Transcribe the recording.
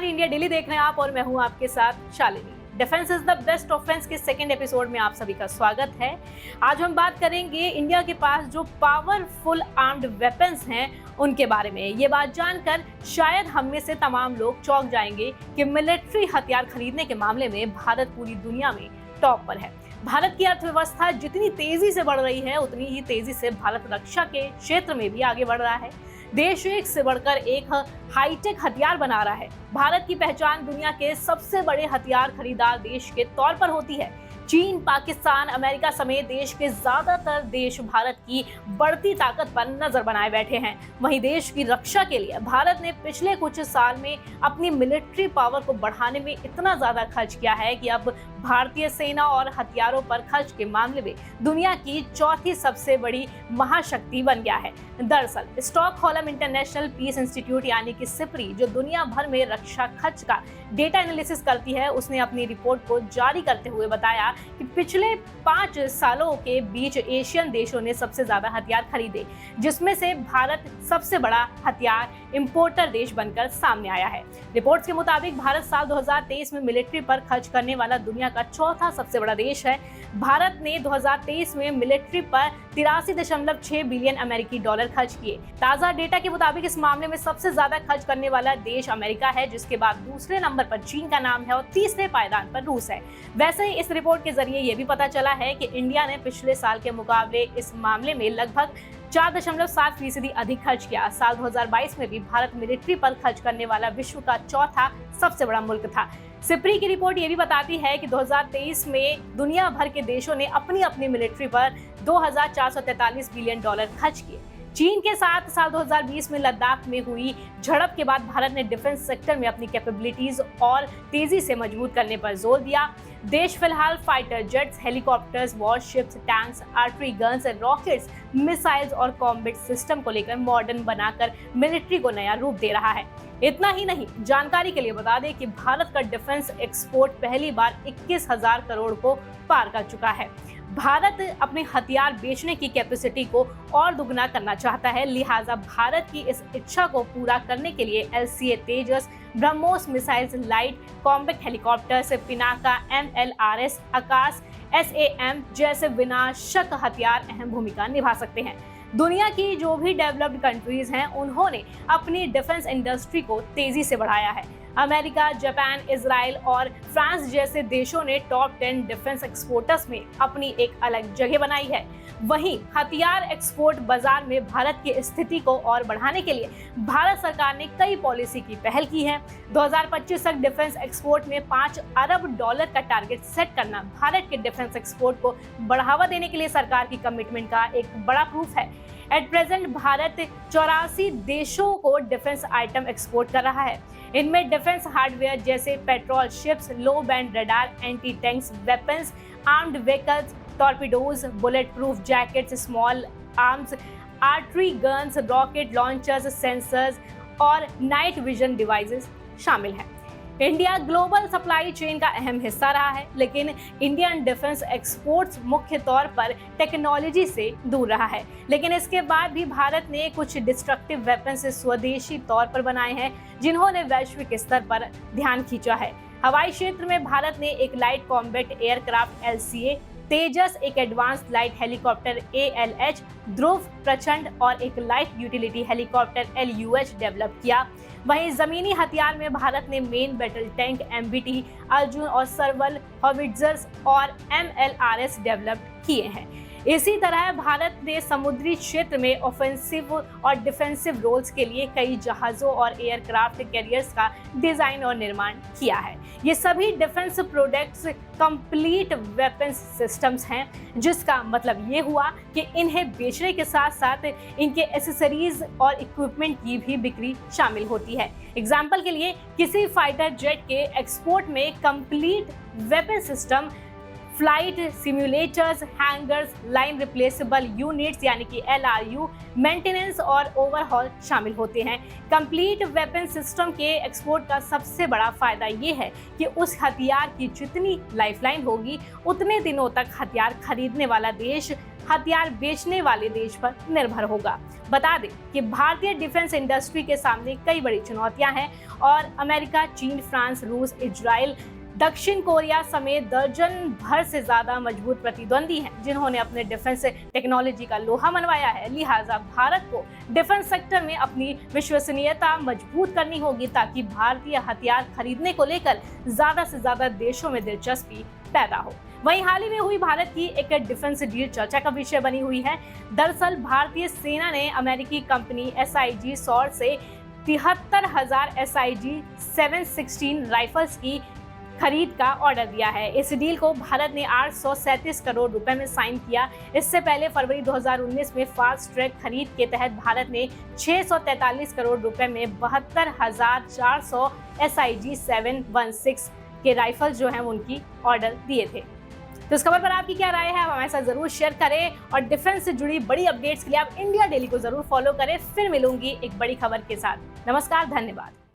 नमस्कार, India daily देख रहे हैं आप और मैं हूं आपके साथ Shalini. Defence is the best offence के सेकंड एपिसोड में आप सभी का स्वागत है। आज हम बात करेंगे इंडिया के पास जो पावरफुल आर्म्ड वेपन्स हैं उनके बारे में। ये बात जानकर शायद हम में से तमाम लोग चौंक जाएंगे कि मिलिट्री हथियार खरीदने के मामले में भारत पूरी दुनिया में टॉप पर है। भारत की अर्थव्यवस्था जितनी तेजी से बढ़ रही है उतनी ही तेजी से भारत रक्षा के क्षेत्र में भी आगे बढ़ रहा है। देश एक से बढ़कर एक हाईटेक हथियार बना रहा है। भारत की पहचान दुनिया के सबसे बड़े हथियार खरीदार देश के तौर पर होती है। चीन, पाकिस्तान, अमेरिका समेत देश के ज्यादातर देश भारत की बढ़ती ताकत पर नजर बनाए बैठे हैं। वहीं देश की रक्षा के लिए भारत ने पिछले कुछ साल में अपनी मिलिट्री पावर को बढ़ाने में इतना ज्यादा खर्च किया है कि अब भारतीय सेना और हथियारों पर खर्च के मामले में दुनिया की चौथी सबसे बड़ी महाशक्ति बन गया है। दरअसल स्टॉकहोल्म इंटरनेशनल पीस इंस्टीट्यूट यानी कि सिपरी, जो दुनिया भर में रक्षा खर्च का डेटा एनालिसिस करती है, उसने अपनी रिपोर्ट को जारी करते हुए बताया कि पिछले 5 सालों के बीच एशियन देशों ने सबसे ज्यादा हथियार खरीदे, जिसमें से भारत सबसे बड़ा हथियार इंपोर्टर देश बनकर सामने आया है। रिपोर्ट्स के मुताबिक भारत साल 2023 में मिलिट्री पर खर्च करने वाला दुनिया का चौथा सबसे बड़ा देश है। भारत ने 2023 में मिलिट्री पर 83.6 बिलियन अमेरिकी डॉलर खर्च किए। ताजा डेटा के मुताबिक इस मामले में सबसे ज्यादा खर्च करने वाला देश अमेरिका है, जिसके बाद दूसरे नंबर पर चीन का नाम है और तीसरे पायदान पर रूस है। वैसे ही इस रिपोर्ट के जरिए ये भी पता चला है कि इंडिया ने पिछले साल के मुकाबले इस मामले में लगभग 4.7% अधिक खर्च किया। साल 2022 में भी भारत मिलिट्री पर खर्च करने वाला विश्व का चौथा सबसे बड़ा मुल्क था। सिपरी की रिपोर्ट ये भी बताती है कि 2023 में दुनिया भर के देशों ने अपनी अपनी मिलिट्री पर 2,443 बिलियन डॉलर खर्च किए। चीन के साथ साल 2020 में लद्दाख में हुई झड़प के बाद भारत ने डिफेंस सेक्टर में अपनी कैपेबिलिटीज और तेजी से मजबूत करने पर जोर दिया। देश फिलहाल fighter jets, helicopters, warships, tanks, artery guns, rockets, missiles और कॉम्बैट सिस्टम को लेकर मॉडर्न बनाकर मिलिट्री को नया रूप दे रहा है। इतना ही नहीं, जानकारी के लिए बता दें कि भारत का डिफेंस एक्सपोर्ट पहली बार 21,000 करोड़ को पार कर चुका है। भारत अपने हथियार बेचने की कैपेसिटी को और दुगना करना चाहता है, लिहाजा भारत की इस इच्छा को पूरा करने के लिए LCA Tejas, BrahMos missiles, light combat helicopters, Pinaka, MLRS, Akash, SAM जैसे विनाशक हथियार अहम भूमिका निभा सकते हैं। दुनिया की जो भी डेवलप्ड कंट्रीज हैं, उन्होंने अपनी डिफेंस इंडस्ट्री को तेजी से बढ़ाया है। अमेरिका, जापान, इजराइल और फ्रांस जैसे देशों ने टॉप 10 डिफेंस एक्सपोर्टर्स में अपनी एक अलग जगह बनाई है। वहीं हथियार एक्सपोर्ट बाजार में भारत की स्थिति को और बढ़ाने के लिए भारत सरकार ने कई पॉलिसी की पहल की है। 2025 तक डिफेंस एक्सपोर्ट में 5 अरब डॉलर का टारगेट सेट करना भारत के डिफेंस एक्सपोर्ट को बढ़ावा देने के लिए सरकार की कमिटमेंट का एक बड़ा प्रूफ है। एट प्रेजेंट भारत 84 देशों को डिफेंस आइटम एक्सपोर्ट कर रहा है। इनमें डिफेंस हार्डवेयर जैसे पेट्रोल शिप्स, लो band radar, anti tanks weapons, armed vehicles, torpedoes, bullet proof jackets, small arms, artery guns, rocket launchers, sensors और नाइट विजन डिवाइसेस शामिल हैं। इंडिया ग्लोबल सप्लाई चेन का अहम हिस्सा रहा है, लेकिन इंडियन डिफेंस एक्सपोर्ट्स मुख्य तौर पर टेक्नोलॉजी से दूर रहा है। लेकिन इसके बाद भी भारत ने कुछ डिस्ट्रक्टिव वेपन्स स्वदेशी तौर पर बनाए हैं, जिन्होंने वैश्विक स्तर पर ध्यान खींचा है। हवाई क्षेत्र में भारत ने एक लाइट कॉम्बैट एयरक्राफ्ट LCA, तेजस एक एडवांस लाइट हेलीकॉप्टर ALH, ध्रुव, प्रचंड और एक light utility helicopter LUH develop किया। वहीं जमीनी हथियार में भारत ने main battle tank MBT, Arjun और सर्वल, हॉविट्जर्स और MLRS डेवलप किए हैं। इसी तरह भारत ने समुद्री क्षेत्र में ऑफेंसिव और डिफेंसिव रोल्स के लिए कई जहाजों और एयरक्राफ्ट कैरियर्स का डिजाइन और निर्माण किया है। ये सभी defence products complete weapons systems हैं, जिसका मतलब ये हुआ कि इन्हें बेचने के साथ साथ इनके एसेसरीज और इक्विपमेंट की भी बिक्री शामिल होती है। एग्जाम्पल के लिए किसी फाइटर जेट के एक्सपोर्ट में complete weapon system, flight simulators, hangers, line replaceable units यानी कि LRU, मेंटेनेंस और ओवरहॉल शामिल होते हैं। कंप्लीट वेपन सिस्टम के एक्सपोर्ट का सबसे बड़ा फायदा ये है कि उस हथियार की जितनी लाइफलाइन होगी, उतने दिनों तक हथियार खरीदने वाला देश हथियार बेचने वाले देश पर निर्भर होगा। बता दें कि भारतीय डिफेंस इंडस्ट्री के सामने कई बड़ी चुनौतियां हैं और अमेरिका, चीन, फ्रांस, रूस, इजराइल, दक्षिण कोरिया समेत दर्जन भर से ज्यादा मजबूत प्रतिद्वंदी हैं जिन्होंने अपने डिफेंस टेक्नोलॉजी का लोहा मनवाया है। लिहाजा भारत को डिफेंस सेक्टर में अपनी विश्वसनीयता मजबूत करनी होगी ताकि भारतीय हथियार खरीदने को लेकर ज्यादा से ज्यादा देशों में दिलचस्पी पैदा हो। वहीं हाल ही में हुई भारत की एक डिफेंस डील चर्चा का विषय बनी हुई है। दरअसल भारतीय सेना ने अमेरिकी कंपनी SIG सौर से 73,000 SIG 716 राइफल्स की खरीद का ऑर्डर दिया है। इस डील को भारत ने 837 करोड़ रुपए में साइन किया। इससे पहले फरवरी 2019 में फास्ट ट्रैक खरीद के तहत भारत ने 643 करोड़ रुपए में 72,400 SIG 716 के राइफल जो हैं उनकी ऑर्डर दिए थे। तो इस खबर पर आपकी क्या राय है, आप हमारे साथ जरूर शेयर करें और डिफेंस से जुड़ी बड़ी अपडेट्स के लिए आप इंडिया डेली को जरूर फॉलो करें। फिर मिलूंगी एक बड़ी खबर के साथ। नमस्कार, धन्यवाद।